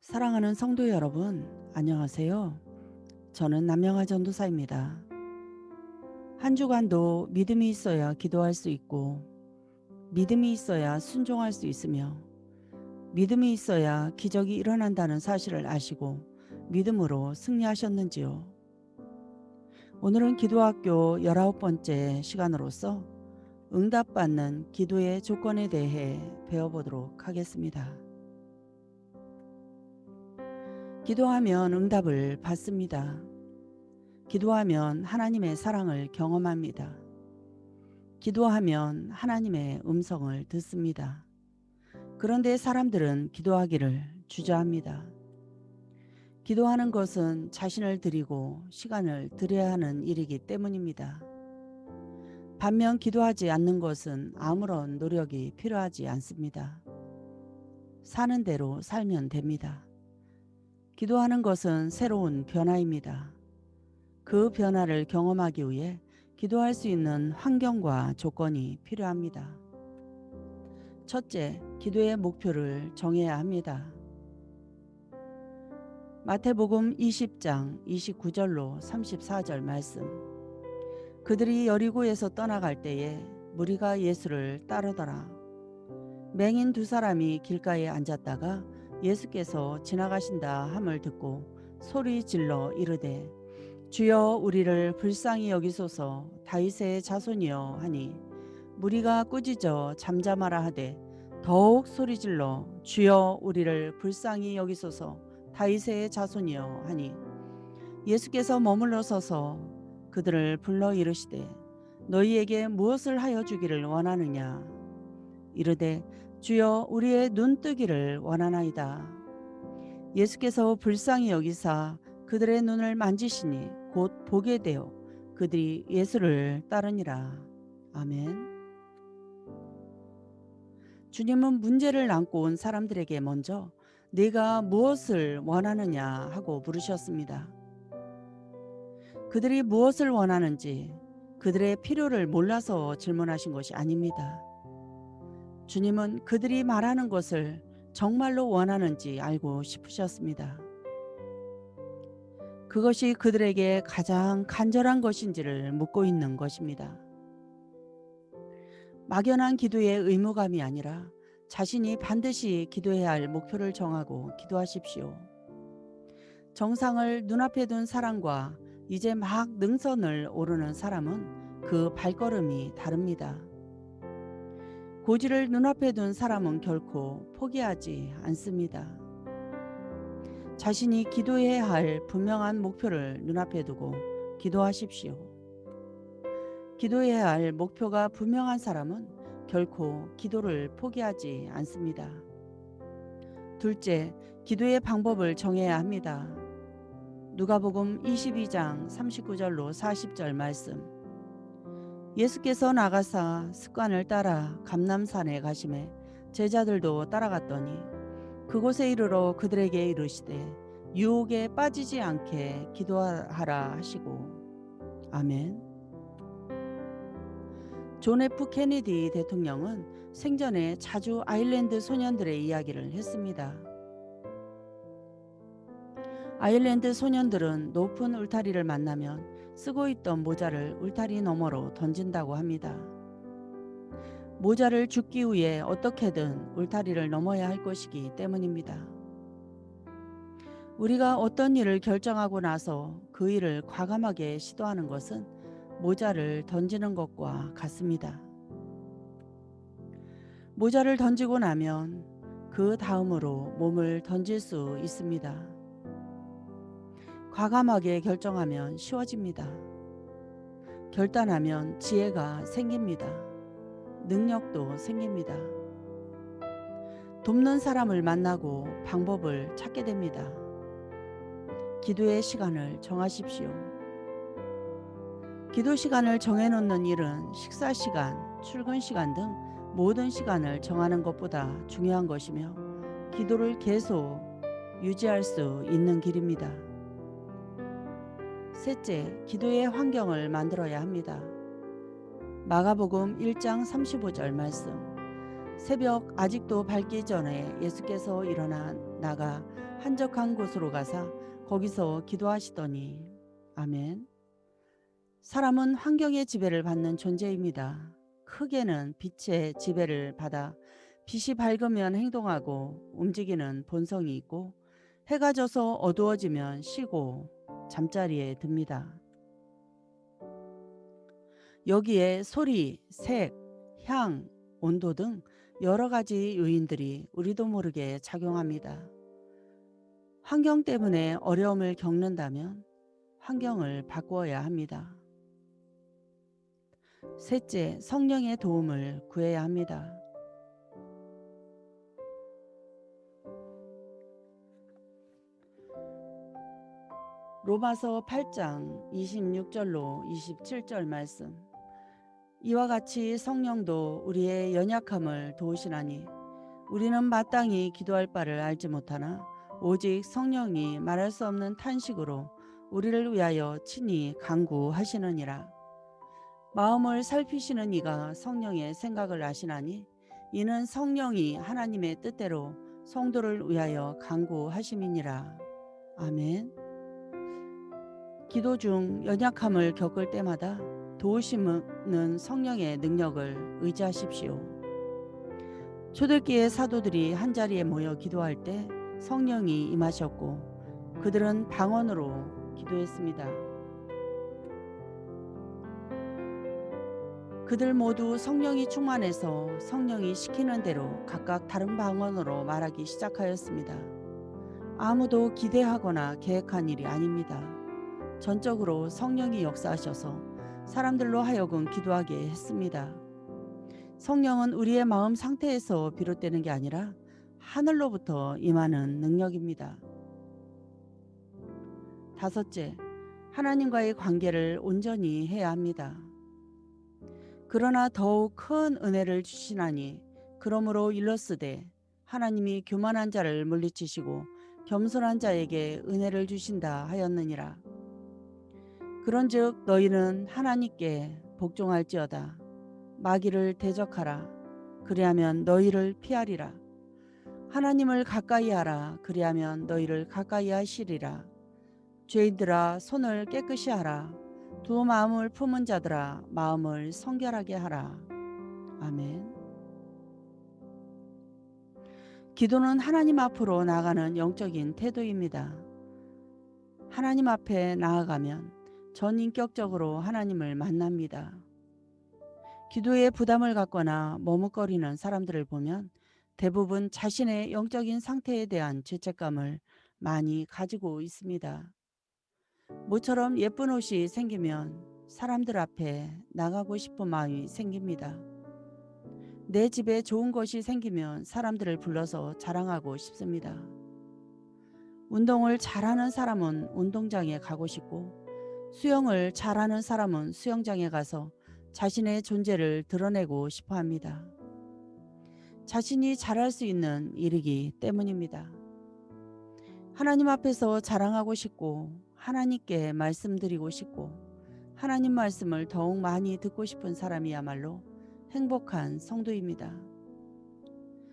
사랑하는 성도 여러분, 안녕하세요. 저는 남영아 전도사입니다. 한 주간도 믿음이 있어야 기도할 수 있고, 믿음이 있어야 순종할 수 있으며, 믿음이 있어야 기적이 일어난다는 사실을 아시고 믿음으로 승리하셨는지요? 오늘은 기도학교 19번째 시간으로서 응답받는 기도의 조건에 대해 배워보도록 하겠습니다. 기도하면 응답을 받습니다. 기도하면 하나님의 사랑을 경험합니다. 기도하면 하나님의 음성을 듣습니다. 그런데 사람들은 기도하기를 주저합니다. 기도하는 것은 자신을 드리고 시간을 들여야 하는 일이기 때문입니다. 반면 기도하지 않는 것은 아무런 노력이 필요하지 않습니다. 사는 대로 살면 됩니다. 기도하는 것은 새로운 변화입니다. 그 변화를 경험하기 위해 기도할 수 있는 환경과 조건이 필요합니다. 첫째, 기도의 목표를 정해야 합니다. 마태복음 20장 29절로 34절 말씀. 그들이 여리고에서 떠나갈 때에 무리가 예수를 따르더라. 맹인 두 사람이 길가에 앉았다가 예수께서 지나가신다 함을 듣고 소리 질러 이르되 주여 우리를 불쌍히 여기소서 다윗의 자손이여 하니 무리가 꾸짖어 잠잠하라 하되 더욱 소리질러 주여 우리를 불쌍히 여기소서 다윗의 자손이여 하니 예수께서 머물러 서서 그들을 불러 이르시되 너희에게 무엇을 하여 주기를 원하느냐 이르되 주여 우리의 눈 뜨기를 원하나이다. 예수께서 불쌍히 여기사 그들의 눈을 만지시니 곧 보게 되어 그들이 예수를 따르니라. 아멘. 주님은 문제를 안고 온 사람들에게 먼저 네가 무엇을 원하느냐 하고 물으셨습니다. 그들이 무엇을 원하는지 그들의 필요를 몰라서 질문하신 것이 아닙니다. 주님은 그들이 말하는 것을 정말로 원하는지 알고 싶으셨습니다. 그것이 그들에게 가장 간절한 것인지를 묻고 있는 것입니다. 막연한 기도의 의무감이 아니라 자신이 반드시 기도해야 할 목표를 정하고 기도하십시오. 정상을 눈앞에 둔 사람과 이제 막 능선을 오르는 사람은 그 발걸음이 다릅니다. 고지를 눈앞에 둔 사람은 결코 포기하지 않습니다. 자신이 기도해야 할 분명한 목표를 눈앞에 두고 기도하십시오. 기도해야 할 목표가 분명한 사람은 결코 기도를 포기하지 않습니다. 둘째, 기도의 방법을 정해야 합니다. 누가복음 22장 39절로 40절 말씀. 예수께서 나가사 습관을 따라 감람산에 가시매 제자들도 따라갔더니 그곳에 이르러 그들에게 이르시되 유혹에 빠지지 않게 기도하라 하시고. 아멘. 존 F 케네디 대통령은 생전에 자주 아일랜드 소년들의 이야기를 했습니다. 아일랜드 소년들은 높은 울타리를 만나면 쓰고 있던 모자를 울타리 너머로 던진다고 합니다. 모자를 줍기 위해 어떻게든 울타리를 넘어야 할 것이기 때문입니다. 우리가 어떤 일을 결정하고 나서 그 일을 과감하게 시도하는 것은 모자를 던지는 것과 같습니다. 모자를 던지고 나면 그 다음으로 몸을 던질 수 있습니다. 과감하게 결정하면 쉬워집니다. 결단하면 지혜가 생깁니다. 능력도 생깁니다. 돕는 사람을 만나고 방법을 찾게 됩니다. 기도의 시간을 정하십시오. 기도 시간을 정해놓는 일은 식사 시간, 출근 시간 등 모든 시간을 정하는 것보다 중요한 것이며 기도를 계속 유지할 수 있는 길입니다. 셋째, 기도의 환경을 만들어야 합니다. 마가복음 1장 35절 말씀. 새벽 아직도 밝기 전에 예수께서 일어나 나가 한적한 곳으로 가사 거기서 기도하시더니 아멘. 사람은 환경의 지배를 받는 존재입니다. 크게는 빛의 지배를 받아 빛이 밝으면 행동하고 움직이는 본성이 있고 해가 져서 어두워지면 쉬고 잠자리에 듭니다. 여기에 소리, 색, 향, 온도 등 여러 가지 요인들이 우리도 모르게 작용합니다. 환경 때문에 어려움을 겪는다면 환경을 바꾸어야 합니다. 셋째, 성령의 도움을 구해야 합니다. 로마서 8장 26절로 27절 말씀. 이와 같이 성령도 우리의 연약함을 도우시나니 우리는 마땅히 기도할 바를 알지 못하나 오직 성령이 말할 수 없는 탄식으로 우리를 위하여 친히 간구하시느니라. 마음을 살피시는 이가 성령의 생각을 아시나니 이는 성령이 하나님의 뜻대로 성도를 위하여 간구하심이니라. 아멘. 기도 중 연약함을 겪을 때마다 도우시는 성령의 능력을 의지하십시오. 초대교회 사도들이 한자리에 모여 기도할 때 성령이 임하셨고 그들은 방언으로 기도했습니다. 그들 모두 성령이 충만해서 성령이 시키는 대로 각각 다른 방언으로 말하기 시작하였습니다. 아무도 기대하거나 계획한 일이 아닙니다. 전적으로 성령이 역사하셔서 사람들로 하여금 기도하게 했습니다. 성령은 우리의 마음 상태에서 비롯되는 게 아니라 하늘로부터 임하는 능력입니다. 다섯째, 하나님과의 관계를 온전히 해야 합니다. 그러나 더욱 큰 은혜를 주시나니 그러므로 일렀으되 하나님이 교만한 자를 물리치시고 겸손한 자에게 은혜를 주신다 하였느니라. 그런즉 너희는 하나님께 복종할지어다. 마귀를 대적하라. 그리하면 너희를 피하리라. 하나님을 가까이 하라. 그리하면 너희를 가까이 하시리라. 죄인들아 손을 깨끗이 하라. 두 마음을 품은 자들아 마음을 성결하게 하라. 아멘. 기도는 하나님 앞으로 나아가는 영적인 태도입니다. 하나님 앞에 나아가면 전인격적으로 하나님을 만납니다. 기도에 부담을 갖거나 머뭇거리는 사람들을 보면 대부분 자신의 영적인 상태에 대한 죄책감을 많이 가지고 있습니다. 모처럼 예쁜 옷이 생기면 사람들 앞에 나가고 싶은 마음이 생깁니다. 내 집에 좋은 것이 생기면 사람들을 불러서 자랑하고 싶습니다. 운동을 잘하는 사람은 운동장에 가고 싶고 수영을 잘하는 사람은 수영장에 가서 자신의 존재를 드러내고 싶어 합니다. 자신이 잘할 수 있는 일이기 때문입니다. 하나님 앞에서 자랑하고 싶고 하나님께 말씀드리고 싶고 하나님 말씀을 더욱 많이 듣고 싶은 사람이야말로 행복한 성도입니다.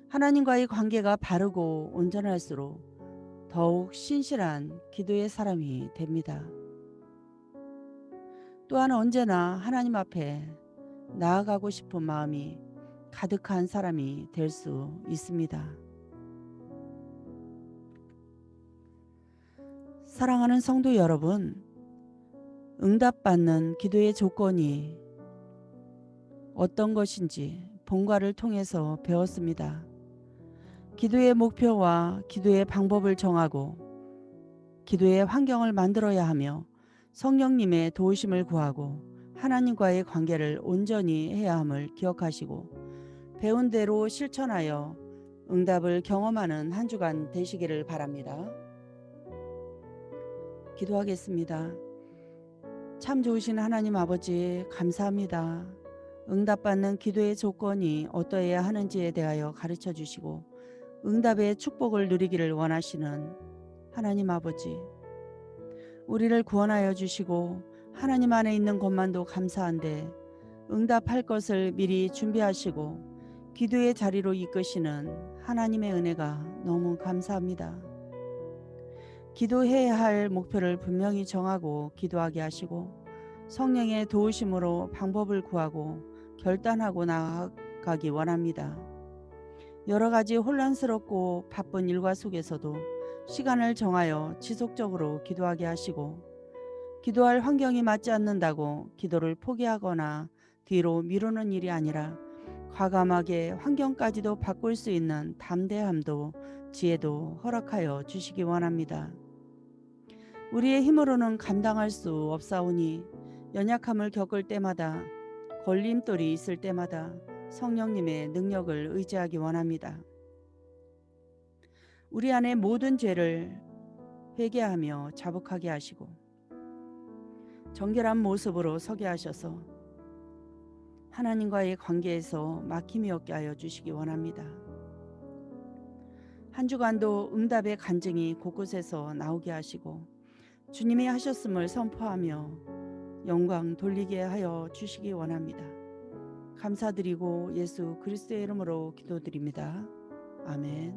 하나님과의 관계가 바르고 온전할수록 더욱 신실한 기도의 사람이 됩니다. 또한 언제나 하나님 앞에 나아가고 싶은 마음이 가득한 사람이 될 수 있습니다. 사랑하는 성도 여러분, 응답받는 기도의 조건이 어떤 것인지 본과를 통해서 배웠습니다. 기도의 목표와 기도의 방법을 정하고 기도의 환경을 만들어야 하며 성령님의 도우심을 구하고 하나님과의 관계를 온전히 해야 함을 기억하시고 배운 대로 실천하여 응답을 경험하는 한 주간 되시기를 바랍니다. 기도하겠습니다. 참 좋으신 하나님 아버지 감사합니다. 응답받는 기도의 조건이 어떠해야 하는지에 대하여 가르쳐 주시고 응답의 축복을 누리기를 원하시는 하나님 아버지, 우리를 구원하여 주시고 하나님 안에 있는 것만도 감사한데 응답할 것을 미리 준비하시고 기도의 자리로 이끄시는 하나님의 은혜가 너무 감사합니다. 기도해야 할 목표를 분명히 정하고 기도하게 하시고 성령의 도우심으로 방법을 구하고 결단하고 나아가기 원합니다. 여러 가지 혼란스럽고 바쁜 일과 속에서도 시간을 정하여 지속적으로 기도하게 하시고 기도할 환경이 맞지 않는다고 기도를 포기하거나 뒤로 미루는 일이 아니라 과감하게 환경까지도 바꿀 수 있는 담대함도 지혜도 허락하여 주시기 원합니다. 우리의 힘으로는 감당할 수 없사오니 연약함을 겪을 때마다 걸림돌이 있을 때마다 성령님의 능력을 의지하기 원합니다. 우리 안의 모든 죄를 회개하며 자복하게 하시고 정결한 모습으로 서게 하셔서 하나님과의 관계에서 막힘이 없게 하여 주시기 원합니다. 한 주간도 응답의 간증이 곳곳에서 나오게 하시고 주님이 하셨음을 선포하며 영광 돌리게 하여 주시기 원합니다. 감사드리고 예수 그리스도의 이름으로 기도드립니다. 아멘.